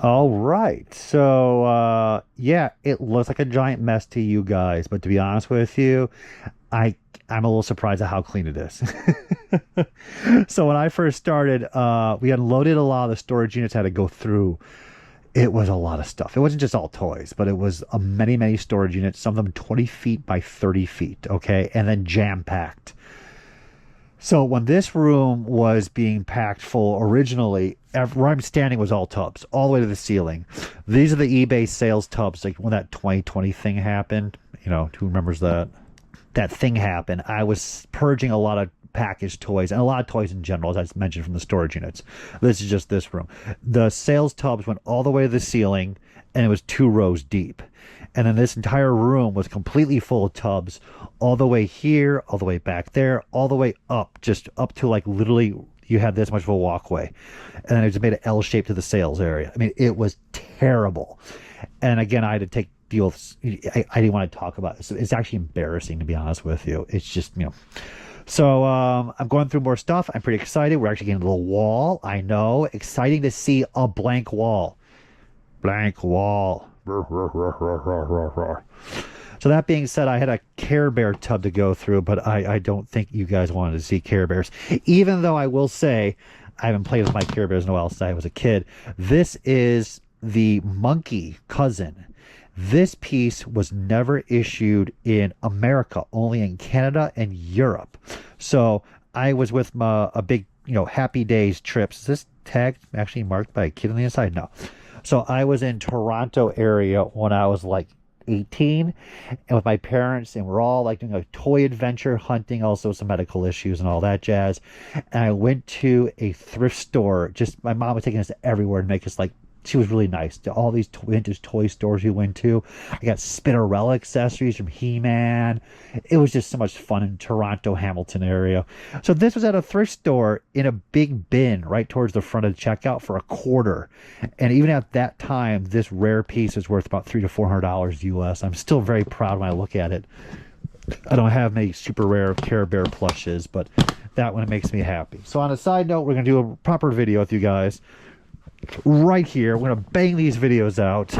All right. So, yeah, it looks like a giant mess to you guys, but to be honest with you, I I'm a little surprised at how clean it is. So when I first started, we unloaded a lot of the storage units I had to go through. It was a lot of stuff. It wasn't just all toys, but it was a many storage units, some of them 20 feet by 30 feet, okay, and then jam packed. So when this room was being packed full originally, where I'm standing was all tubs, all the way to the ceiling. These are the eBay sales tubs, like when that 2020 thing happened. You know, who remembers that? That thing happened. I was purging a lot of packaged toys and a lot of toys in general, as I mentioned, from the storage units. This is just this room. The sales tubs went all the way to the ceiling, and it was 2 rows deep. And then this entire room was completely full of tubs, all the way here, all the way back there, all the way up, just up to like literally you had this much of a walkway. And then it just made an L shape to the sales area. I mean, it was terrible. And again, I had to take deal with, I didn't want to talk about it. It's actually embarrassing, to be honest with you. It's just, you know. So I'm going through more stuff. I'm pretty excited. We're actually getting a little wall. I know. Exciting to see a blank wall. Blank wall. So that being said, I had a Care Bear tub to go through, but I don't think you guys wanted to see Care Bears. Even though I will say, I haven't played with my Care Bears in a while since I was a kid. This is the monkey cousin. This piece was never issued in America, only in Canada and Europe. So I was with a big, Happy Days trips. Is this tag actually marked by a kid on the inside? No. So I was in Toronto area when I was like 18 and with my parents, and we're all like doing a toy adventure, hunting, also some medical issues and all that jazz. And I went to a thrift store. Just my mom was taking us everywhere to make us like, she was really nice to all these vintage toy stores we went to. I got Spinnerella accessories from He-Man. It was just so much fun in Toronto, Hamilton area. So this was at a thrift store in a big bin right towards the front of the checkout for a quarter. And even at that time, this rare piece is worth about $300 to $400 US. I'm still very proud when I look at it. I don't have many super rare Care Bear plushes, but that one makes me happy. So on a side note, we're going to do a proper video with you guys. Right here, we're gonna bang these videos out.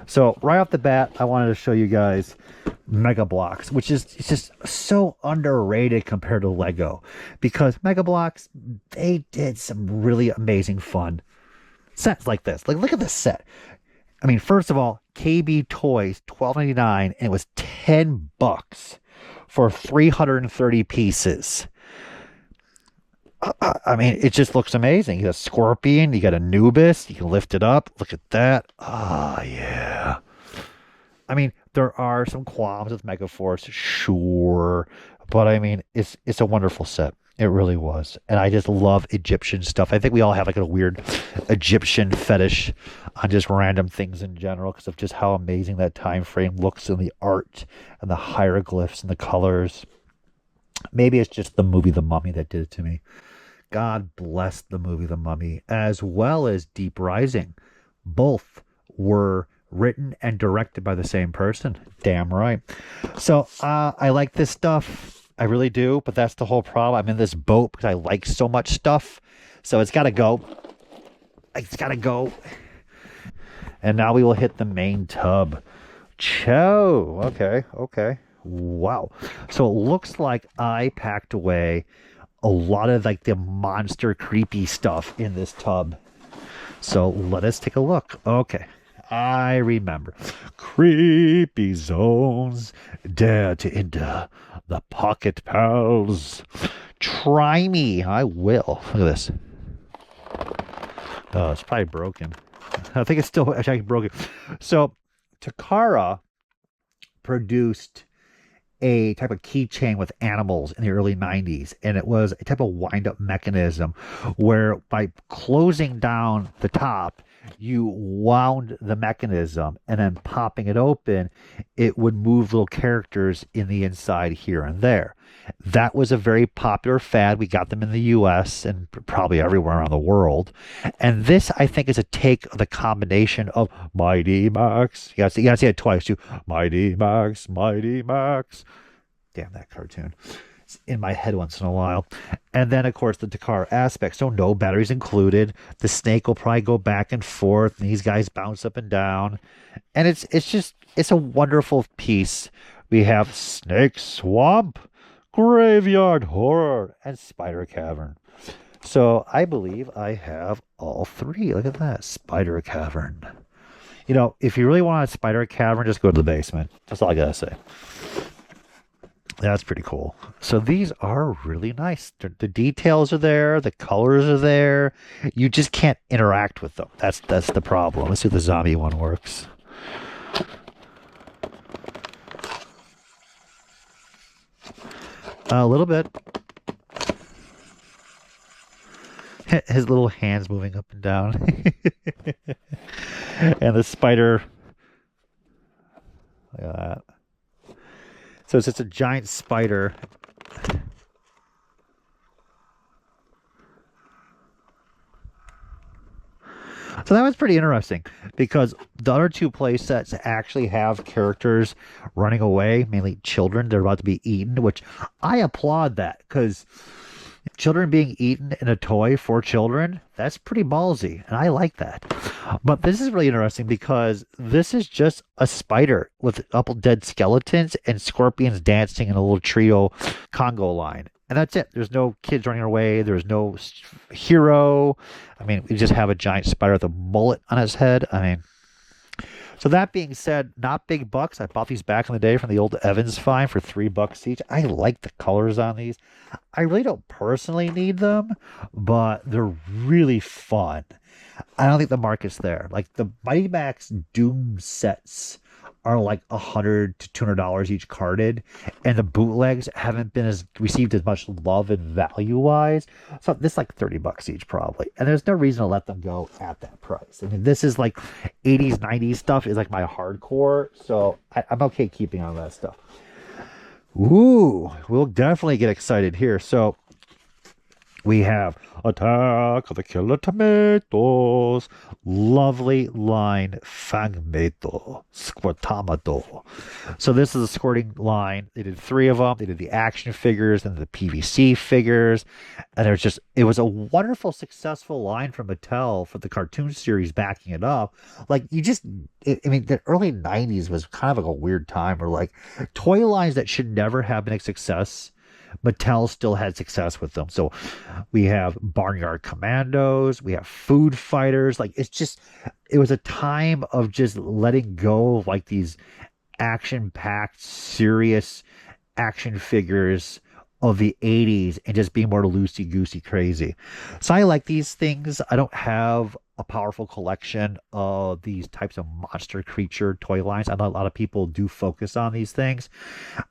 So right off the bat, I wanted to show you guys Mega Bloks, which is it's just so underrated compared to Lego, because Mega Bloks, they did some really amazing fun sets like this. Like, look at this set. I mean, first of all, KB Toys, $12.99, and it was $10 for 330 pieces. I mean, it just looks amazing. You got a Scorpion, you got Anubis, you can lift it up. Look at that. Ah, yeah. I mean, there are some qualms with Megaforce, sure. But I mean, it's a wonderful set. It really was. And I just love Egyptian stuff. I think we all have like a weird Egyptian fetish on just random things in general because of just how amazing that time frame looks in the art and the hieroglyphs and the colors. Maybe it's just the movie The Mummy that did it to me. God bless the movie The Mummy, as well as Deep Rising. Both were written and directed by the same person. Damn right. So I like this stuff. I really do, but that's the whole problem. I'm in this boat because I like so much stuff. So it's got to go. It's got to go. And now we will hit the main tub. Cho. Okay. Wow. So it looks like I packed away a lot of like the monster creepy stuff in this tub. So let us take a look. Okay. I remember. Creepy zones. Dare to enter the pocket pals. Try me. I will. Look at this. Oh, it's probably broken. I think it's still actually broken. So Takara produced a type of keychain with animals in the early 90s, and it was a type of wind-up mechanism where by closing down the top you wound the mechanism, and then popping it open it would move little characters in the inside here and there. That was a very popular fad. We got them in the US and probably everywhere around the world. And this, I think, is a take of the combination of Mighty Max. You gotta see it twice too. Mighty Max, Mighty Max. Damn that cartoon. in my head once in a while. And then, of course, the Dakar aspect. So no batteries included. The snake will probably go back and forth, and these guys bounce up and down. And it's a wonderful piece. We have Snake Swamp, Graveyard Horror, and Spider Cavern. So I believe I have all three. Look at that. Spider Cavern. If you really want a Spider Cavern, just go to the basement. That's all I gotta say. That's pretty cool. So these are really nice. The details are there. The colors are there. You just can't interact with them. That's the problem. Let's see if the zombie one works. A little bit. His little hands moving up and down. And the spider. Look at that. So it's just a giant spider. So that was pretty interesting because the other two play sets actually have characters running away, mainly children. They're about to be eaten, which I applaud that because children being eaten in a toy for children, that's pretty ballsy. And I like that. But this is really interesting because this is just a spider with a couple dead skeletons and scorpions dancing in a little trio Congo line. And that's it. There's no kids running away. There's no hero. I mean, we just have a giant spider with a mullet on its head. I mean, so that being said, not big bucks. I bought these back in the day from the old Evans find for $3 each. I like the colors on these. I really don't personally need them, but they're really fun. I don't think the market's there. Like the Mighty Max Doom sets are like $100 to $200 each carded, and the bootlegs haven't been received as much love and value wise. So this is like $30 each probably, and there's no reason to let them go at that price. I mean, this is like 80s, 90s stuff is like my hardcore, so I'm okay keeping on that stuff. Ooh, we'll definitely get excited here. So we have Attack of the Killer Tomatoes, Lovely Line Fangmeto, Squatamato. So this is a squirting line. They did 3 of them. They did the action figures and the PVC figures. And it was a wonderful, successful line from Mattel for the cartoon series backing it up. Like I mean, the early 90s was kind of like a weird time where like toy lines that should never have been a success, Mattel still had success with them. So we have Barnyard Commandos, we have Food Fighters. Like it was a time of just letting go of like these action-packed, serious action figures of the 80s and just being more loosey-goosey crazy. So I like these things. I don't have a powerful collection of these types of monster creature toy lines. I know a lot of people do focus on these things.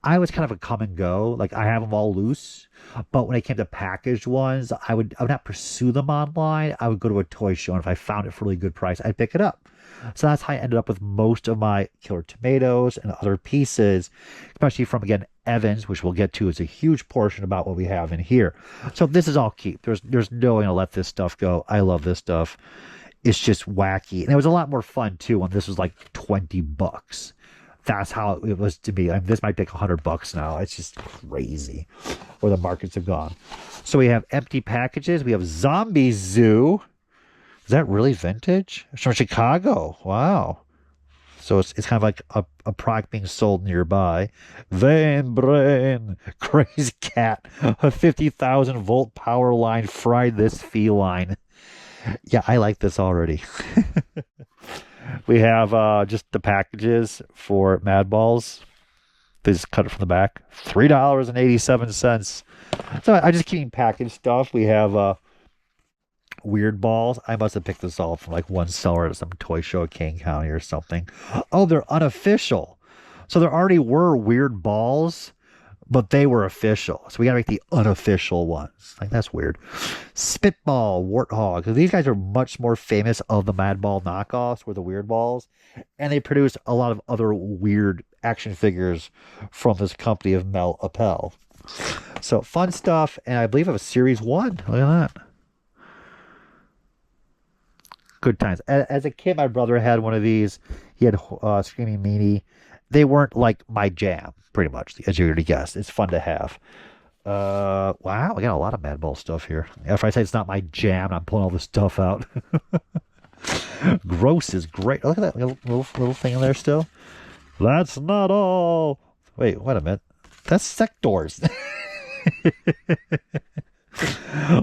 I was kind of a come and go. Like I have them all loose, but when it came to packaged ones, I would not pursue them online. I would go to a toy show, and if I found it for a really good price, I'd pick it up. So that's how I ended up with most of my Killer Tomatoes and other pieces, especially from, again, Evans, which we'll get to, is a huge portion about what we have in here. So this is all keep. There's no way to let this stuff go. I love this stuff. It's just wacky. And it was a lot more fun, too, when this was like $20. That's how it was to me. I mean, this might take $100 now. It's just crazy where the markets have gone. So we have empty packages. We have Zombie Zoo. Is that really vintage? It's from Chicago. Wow. So it's kind of like a product being sold nearby. Van Brain, Crazy Cat, a 50,000 volt power line fried this feline. Yeah, I like this already. We have just the packages for Madballs. They just cut it from the back. $3.87. So I just keep packaged stuff. We have Weird Balls. I must have picked this all from like one seller at some toy show at King County or something. Oh, they're unofficial. So there already were Weird Balls, but they were official. So we gotta make the unofficial ones. Like, that's weird. Spitball, Warthog. So these guys are much more famous of the Madball knockoffs, were the Weird Balls. And they produce a lot of other weird action figures from this company of Mel Appel. So fun stuff. And I believe I have a series 1. Look at that. Good times. As a kid, my brother had one of these. He had Screaming Meanie. They weren't like my jam, pretty much, as you already guessed. It's fun to have. Wow, I got a lot of Madball stuff here. If I say it's not my jam, I'm pulling all this stuff out. Gross is great. Look at that little thing in there still. That's not all. Wait, wait a minute. That's Sectors.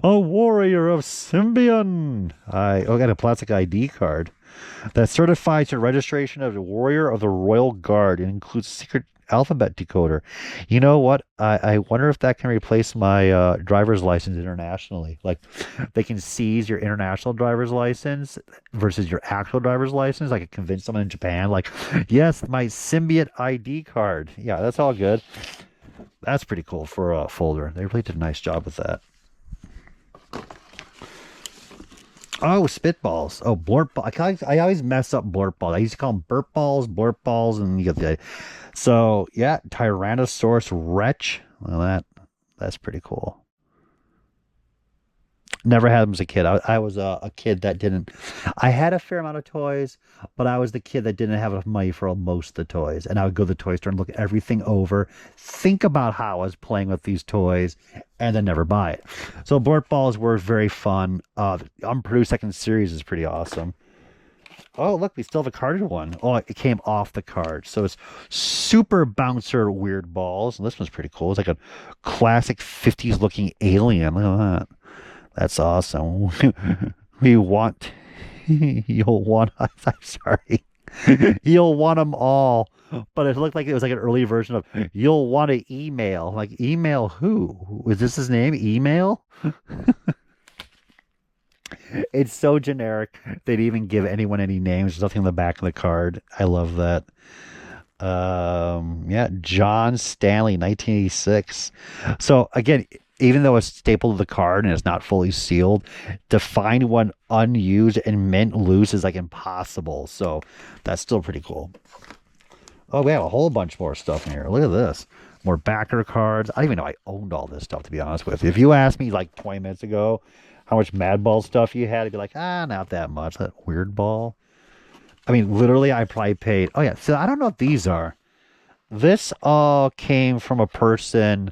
A warrior of Symbion. I got a plastic ID card that certifies your registration as a warrior of the Royal Guard and includes a secret alphabet decoder. You know what? I wonder if that can replace my driver's license internationally. Like they can seize your international driver's license versus your actual driver's license. I could convince someone in Japan, like, yes, my symbiote ID card. Yeah, that's all good. That's pretty cool for a folder. They really did a nice job with that. Oh, spitballs. Oh, blurt ball. I always mess up blurt balls. I used to call them burp balls, blurt balls, and you get the idea. So yeah, Tyrannosaurus Wretch. Well, that's pretty cool. Never had them as a kid. I was a kid that didn't. I had a fair amount of toys, but I was the kid that didn't have enough money for most of the toys. And I would go to the toy store and look everything over, think about how I was playing with these toys, and then never buy it. So Blurt Balls were very fun. The unproduced second series is pretty awesome. Oh, look, we still have a carded one. Oh, it came off the card. So it's super bouncer weird balls. And this one's pretty cool. It's like a classic 50s looking alien. Look at that. That's awesome. We want, you'll want, I'm sorry. You'll want them all. But it looked like it was like an early version of you'll want to email. Like, email who? Was this his name? Email? It's so generic. They didn't even give anyone any names. There's nothing on the back of the card. I love that. Yeah, John Stanley, 1986. So again, even though it's stapled to the card and it's not fully sealed, to find one unused and mint loose is like impossible. So that's still pretty cool. Oh, we have a whole bunch more stuff in here. Look at this. More backer cards. I don't even know I owned all this stuff, to be honest with you. If you asked me like 20 minutes ago how much Madball stuff you had, I'd be like, not that much. That weird ball. I mean, literally, I probably paid. Oh, yeah. So I don't know what these are. This all came from a person.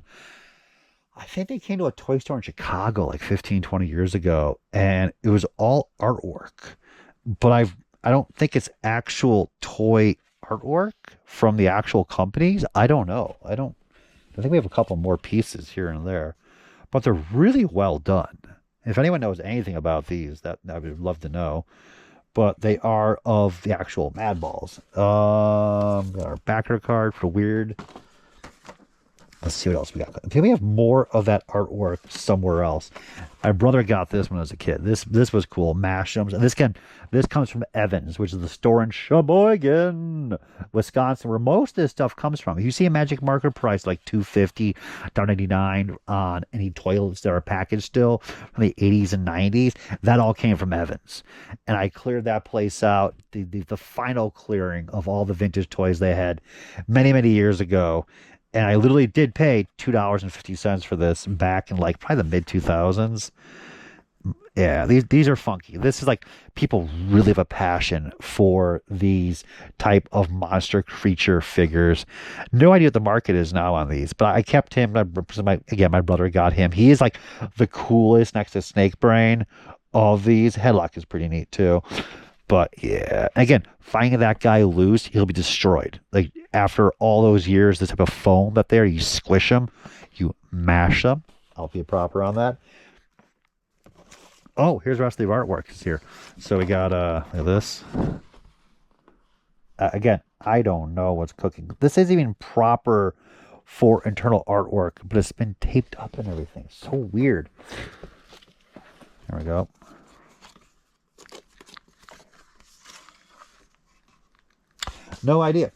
I think they came to a toy store in Chicago like 15, 20 years ago, and it was all artwork. But I don't think it's actual toy artwork from the actual companies. I don't know. I think we have a couple more pieces here and there, but they're really well done. If anyone knows anything about these, that I would love to know. But they are of the actual Madballs. Got our backer card for weird. Let's see what else we got. Okay, we have more of that artwork somewhere else. My brother got this when I was a kid. This was cool. Mashems. And this comes from Evans, which is the store in Sheboygan, Wisconsin, where most of this stuff comes from. If you see a magic marker price like $250, $1.99 on any toilets that are packaged still from the 80s and 90s, that all came from Evans. And I cleared that place out, the final clearing of all the vintage toys they had many, many years ago. And I literally did pay $2.50 for this back in like probably the mid 2000s. Yeah, these are funky. This is like people really have a passion for these type of monster creature figures. No idea what the market is now on these, but I kept him. My brother got him. He is like the coolest next to Snake Brain of these. Headlock is pretty neat too. But yeah, again, finding that guy loose, he'll be destroyed. Like after all those years, this type of foam that there, you squish them, you mash them. I'll be proper on that. Oh, here's the rest of the artwork is here. So we got look at this. Again, I don't know what's cooking. This isn't even proper for internal artwork, but it's been taped up and everything. So weird. There we go. No idea.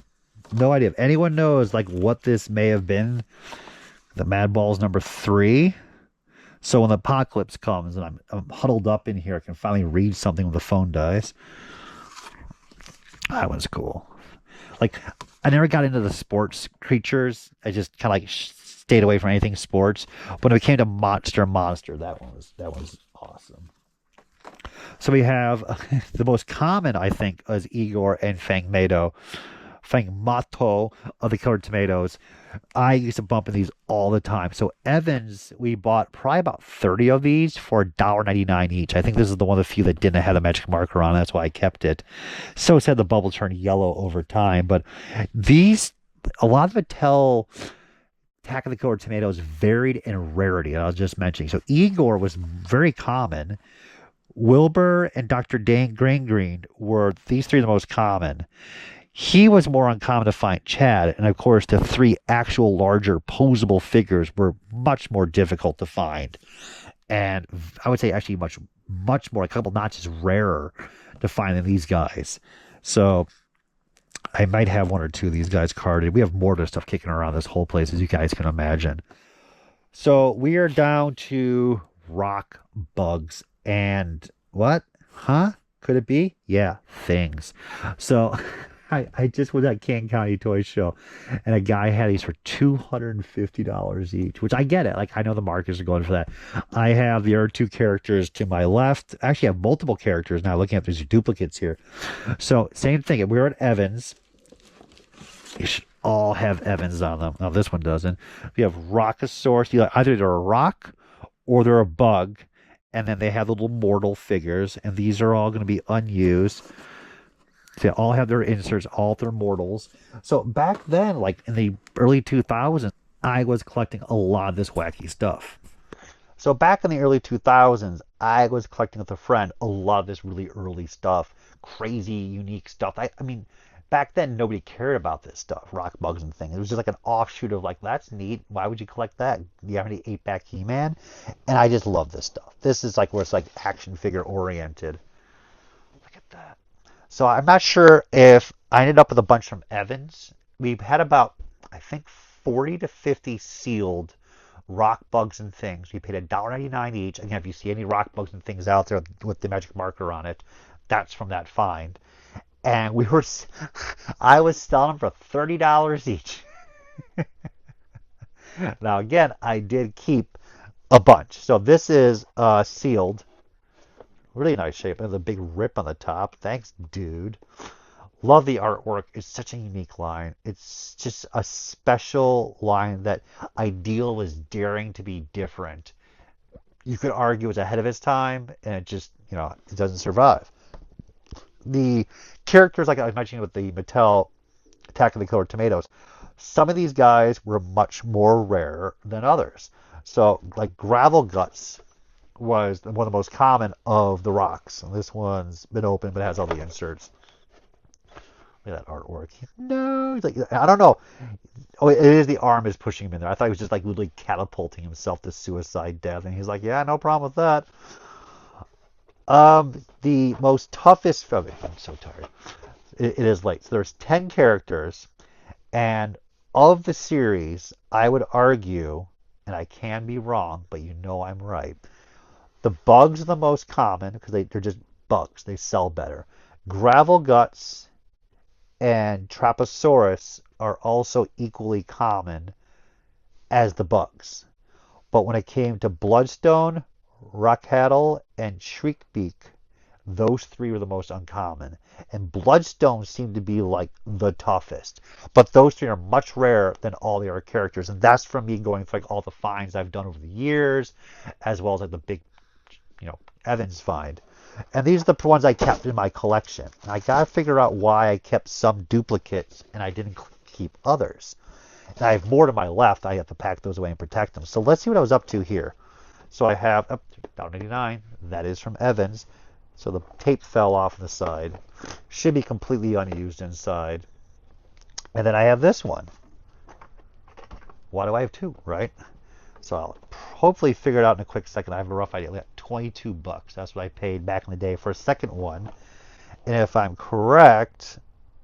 No idea. If anyone knows like what this may have been, the Madballs number 3. So when the apocalypse comes and I'm huddled up in here, I can finally read something when the phone dies. That was cool. Like I never got into the sports creatures. I just kind of like stayed away from anything sports. When it came to Monster, that was awesome. So we have the most common, I think, is Igor and Fang Mado fighting Mato of the Killer Tomatoes. I used to bump in these all the time. So Evans, we bought probably about 30 of these for $1.99 each. I think this is the one of the few that didn't have the magic marker on it. That's why I kept it. So sad the bubble turned yellow over time. But these, a lot of Mattel Attack of the Killer Tomatoes varied in rarity. I was just mentioning. So Igor was very common. Wilbur and Dr. Dane Green were these three the most common. He was more uncommon to find Chad, and of course the three actual larger posable figures were much more difficult to find. And I would say actually much more, a couple notches rarer to find than these guys. So I might have one or two of these guys carded. We have more of this stuff kicking around this whole place, as you guys can imagine. So we are down to rock, bugs, and what? Huh? Could it be? Yeah, things. So I just was at King County Toy Show, and a guy had these for $250 each, which I get it. Like, I know the markets are going for that. I have the other two characters to my left. Actually, I have multiple characters now, looking at these duplicates here. So, same thing. We're at Evans. You should all have Evans on them. Now, this one doesn't. We have Rockosaurus. Either they're a rock or they're a bug. And then they have the little mortal figures. And these are all going to be unused. They all have their inserts, all their mortals. So back then, like in the early 2000s, I was collecting a lot of this wacky stuff. So back in the early 2000s, I was collecting with a friend a lot of this really early stuff. Crazy, unique stuff. I mean, back then, nobody cared about this stuff, rock bugs and things. It was just like an offshoot of like, that's neat. Why would you collect that? Do you have any 8-pack He-Man? And I just love this stuff. This is like where it's like action figure oriented. Look at that. So I'm not sure if I ended up with a bunch from Evans. We've had about, I think, 40 to 50 sealed rock bugs and things. We paid $1.99 each. Again, if you see any rock bugs and things out there with the magic marker on it, that's from that find. And I was selling them for $30 each. Now, again, I did keep a bunch. So this is sealed. Really nice shape. There's a big rip on the top. Thanks, dude. Love the artwork. It's such a unique line. It's just a special line that Ideal was daring to be different. You could argue it's ahead of its time, and it just, it doesn't survive. The characters, like I was mentioning with the Mattel Attack of the Killer Tomatoes, some of these guys were much more rare than others. So, like Gravel Guts was one of the most common of the rocks. And this one's been open, but it has all the inserts. Look at that artwork. No, he's like, I don't know. Oh, it is the arm is pushing him in there. I thought he was just like literally catapulting himself to suicide death, and he's like, yeah, no problem with that. The most toughest of it. I'm so tired. It is late. So there's 10 characters, and of the series, I would argue, and I can be wrong, but I'm right. The bugs are the most common because they're just bugs. They sell better. Gravel Guts and Traposaurus are also equally common as the bugs. But when it came to Bloodstone, Rockhaddle, and Shriekbeak, those three were the most uncommon. And Bloodstone seemed to be like the toughest. But those three are much rarer than all the other characters. And that's from me going through like all the finds I've done over the years, as well as like the big Evans find. And these are the ones I kept in my collection. And I gotta figure out why I kept some duplicates and I didn't keep others. And I have more to my left. I have to pack those away and protect them. So let's see what I was up to here. So I have up to $1.89. That is from Evans. So the tape fell off the side. Should be completely unused inside. And then I have this one. Why do I have two, right? So I'll hopefully figure it out in a quick second. I have a rough idea. I got $22. That's what I paid back in the day for a second one. And if I'm correct,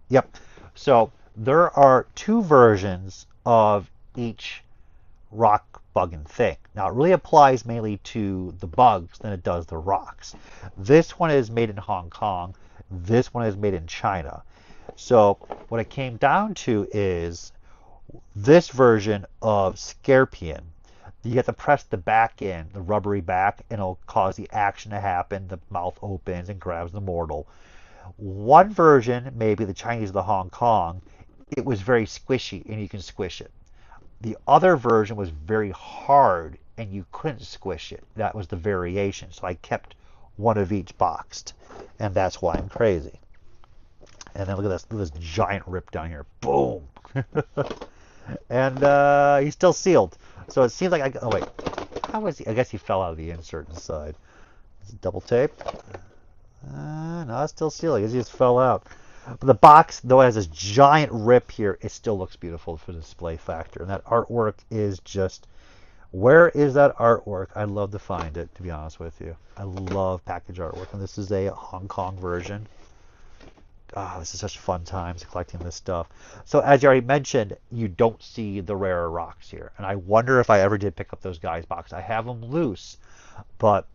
yep. So there are two versions of each rock, bug, and thing. Now it really applies mainly to the bugs than it does the rocks. This one is made in Hong Kong. This one is made in China. So what it came down to is this version of Scorpion. You have to press the back in, the rubbery back, and it'll cause the action to happen. The mouth opens and grabs the mortal. One version, maybe the Chinese or the Hong Kong, it was very squishy and you can squish it. The other version was very hard and you couldn't squish it. That was the variation. So I kept one of each boxed, and that's why I'm crazy. And then look at this giant rip down here. Boom. And he's still sealed. So it seems like oh wait, how was he? I guess he fell out of the insert inside. Is it double tape? No, it's still sealed. I guess he just fell out. But the box, though it has this giant rip here, it still looks beautiful for display factor. And that artwork is just, where is that artwork? I'd love to find it, to be honest with you. I love package artwork. And this is a Hong Kong version. Oh, this is such fun times collecting this stuff. So as you already mentioned, you don't see the rarer rocks here. And I wonder if I ever did pick up those guys' boxes. I have them loose, but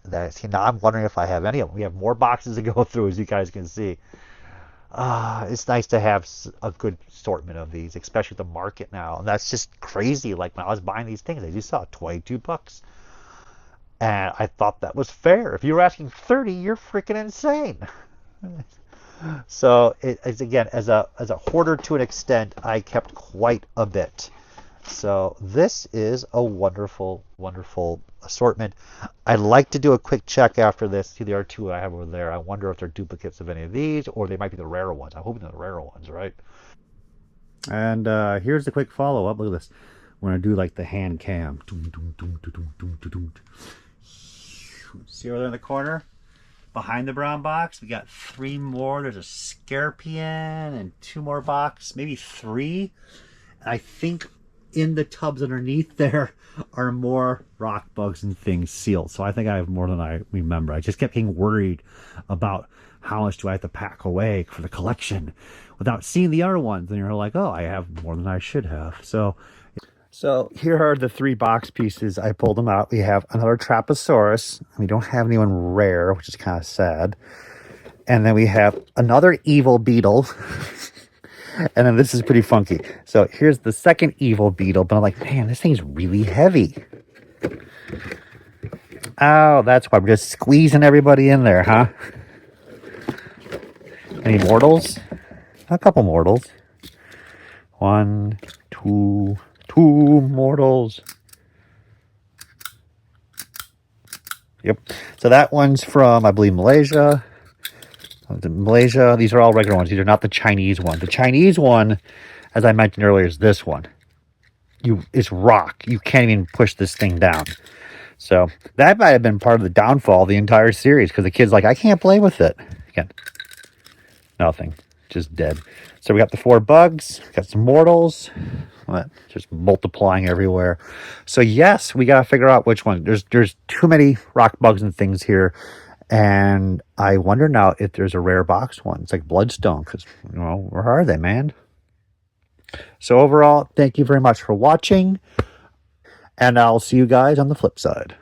now I'm wondering if I have any of them. We have more boxes to go through, as you guys can see. It's nice to have a good assortment of these, especially the market now. And that's just crazy. Like when I was buying these things, as you saw, $22. And I thought that was fair. If you were asking 30, you're freaking insane. So it's again, as a hoarder to an extent, I kept quite a bit. So this is a wonderful, wonderful assortment. I'd like to do a quick check after this. See, there are two I have over there. I wonder if they're duplicates of any of these, or they might be the rarer ones. I'm hoping they're the rarer ones, right? And here's the quick follow-up. Look at this. We're going to do like the hand cam. See over there in the corner? Behind the brown box, we got 3 more. There's a Scorpion and 2 more boxes, maybe 3. And I think in the tubs underneath there are more rock bugs and things sealed. So I think I have more than I remember. I just kept getting worried about how much do I have to pack away for the collection without seeing the other ones. And you're like, oh, I have more than I should have. So here are the 3 box pieces. I pulled them out. We have another Traposaurus. We don't have anyone rare, which is kind of sad. And then we have another evil beetle. And then this is pretty funky. So here's the second evil beetle. But I'm like, man, this thing's really heavy. Oh, that's why we're just squeezing everybody in there, huh? Any mortals? A couple mortals. 1, 2... 2 mortals. Yep. So that one's from, I believe, Malaysia. These are all regular ones. These are not the Chinese one. The Chinese one, as I mentioned earlier, is this one. It's rock. You can't even push this thing down. So that might have been part of the downfall of the entire series, because the kid's like, I can't play with it. Again, nothing. Just dead. So we got the 4 bugs. Got some mortals. Just multiplying everywhere. So yes, we got to figure out which one. There's too many rock bugs and things here. And I wonder now if there's a rare box one. It's like Bloodstone, because, where are they, man? So overall, thank you very much for watching. And I'll see you guys on the flip side.